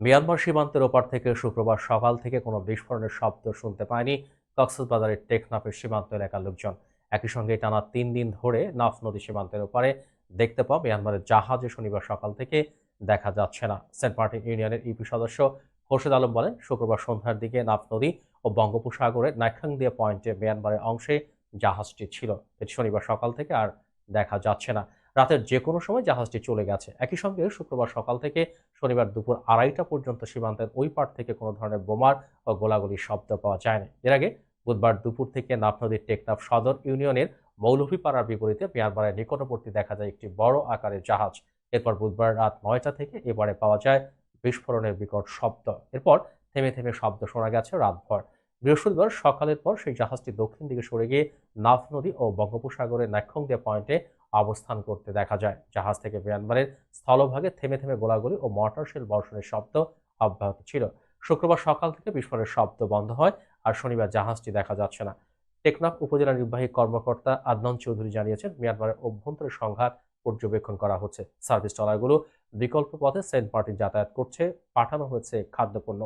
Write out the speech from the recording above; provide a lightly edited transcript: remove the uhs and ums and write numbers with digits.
Myanmar সীমান্তের ওপার থেকে শুক্রবার সকাল থেকে কোনো বিস্ফোরণের শব্দ শুনতে পায়নি কক্সবাজারের টেকনাফের সীমান্ত এলাকার লোকজন। একই সঙ্গে টানা ৩ দিন ধরে নাফ নদী সীমান্তের ওপারে দেখতে পাওয়া মিয়ানমারের জাহাজে শনিবার সকাল থেকে দেখা যাচ্ছে না। সেন্ট মার্টিন ইউনিয়নের ইপি সদস্য খোরশেদ আলম বলেন, শুক্রবার সন্ধ্যার দিকে নাফ নদী ও বঙ্গোপসাগরের নাইখাংদিয়া পয়েন্টে মিয়ানমারের অংশে জাহাজটি ছিল। এটি শনিবার সকাল থেকে আর দেখা যাচ্ছে না। রাতের যে কোনো সময় জাহাজটি চলে গেছে। একই সঙ্গে শুক্রবার সকাল থেকে শনিবার দুপুর ২:৩০ পর্যন্ত সীমান্তের ওই পার থেকে কোনো ধরনের বোমার ও গোলাগুলির শব্দ পাওয়া যায়নি। এর আগে বুধবার দুপুর থেকে নাফ নদীর টেকনাফ সদর ইউনিয়নের মৌলভীপাড়ার বিপরীতে মিয়ানমারের নিকটবর্তী দেখা যায় একটি বড় আকারের জাহাজ। এরপর বুধবার রাত ৯টা থেকে এবারে পাওয়া যায় বিস্ফোরণের বিকট শব্দ। এরপর থেমে থেমে শব্দ শোনা গেছে রাতভর। বৃহস্পতিবার সকালের পর সেই জাহাজটি দক্ষিণ দিকে সরে গিয়ে নাফ নদী ও বঙ্গোপসাগরের নাইক্ষ্যংদিয়া পয়েন্টে অবস্থান করতে দেখা যায়। জাহাজ থেকে মিয়ানমারের স্থলভাগে থেমে থেমে গোলাগুলি ও মর্টার শেল বর্ষণের শব্দ অব্যাহত ছিল। শুক্রবার সকাল থেকে বিস্ফোরণের শব্দ বন্ধ হয়, আর শনিবার জাহাজটি দেখা যাচ্ছে না। টেকনাফ উপজেলা নির্বাহী কর্মকর্তা আদনান চৌধুরী জানিয়েছেন, মিয়ানমারের অভ্যন্তরীণ সংঘাত পর্যবেক্ষণ করা হচ্ছে। সার্ভিস ট্রলারগুলো বিকল্প পথে সেন্ট মার্টিন যাতায়াত করছে, পাঠানো হয়েছে খাদ্যপণ্য।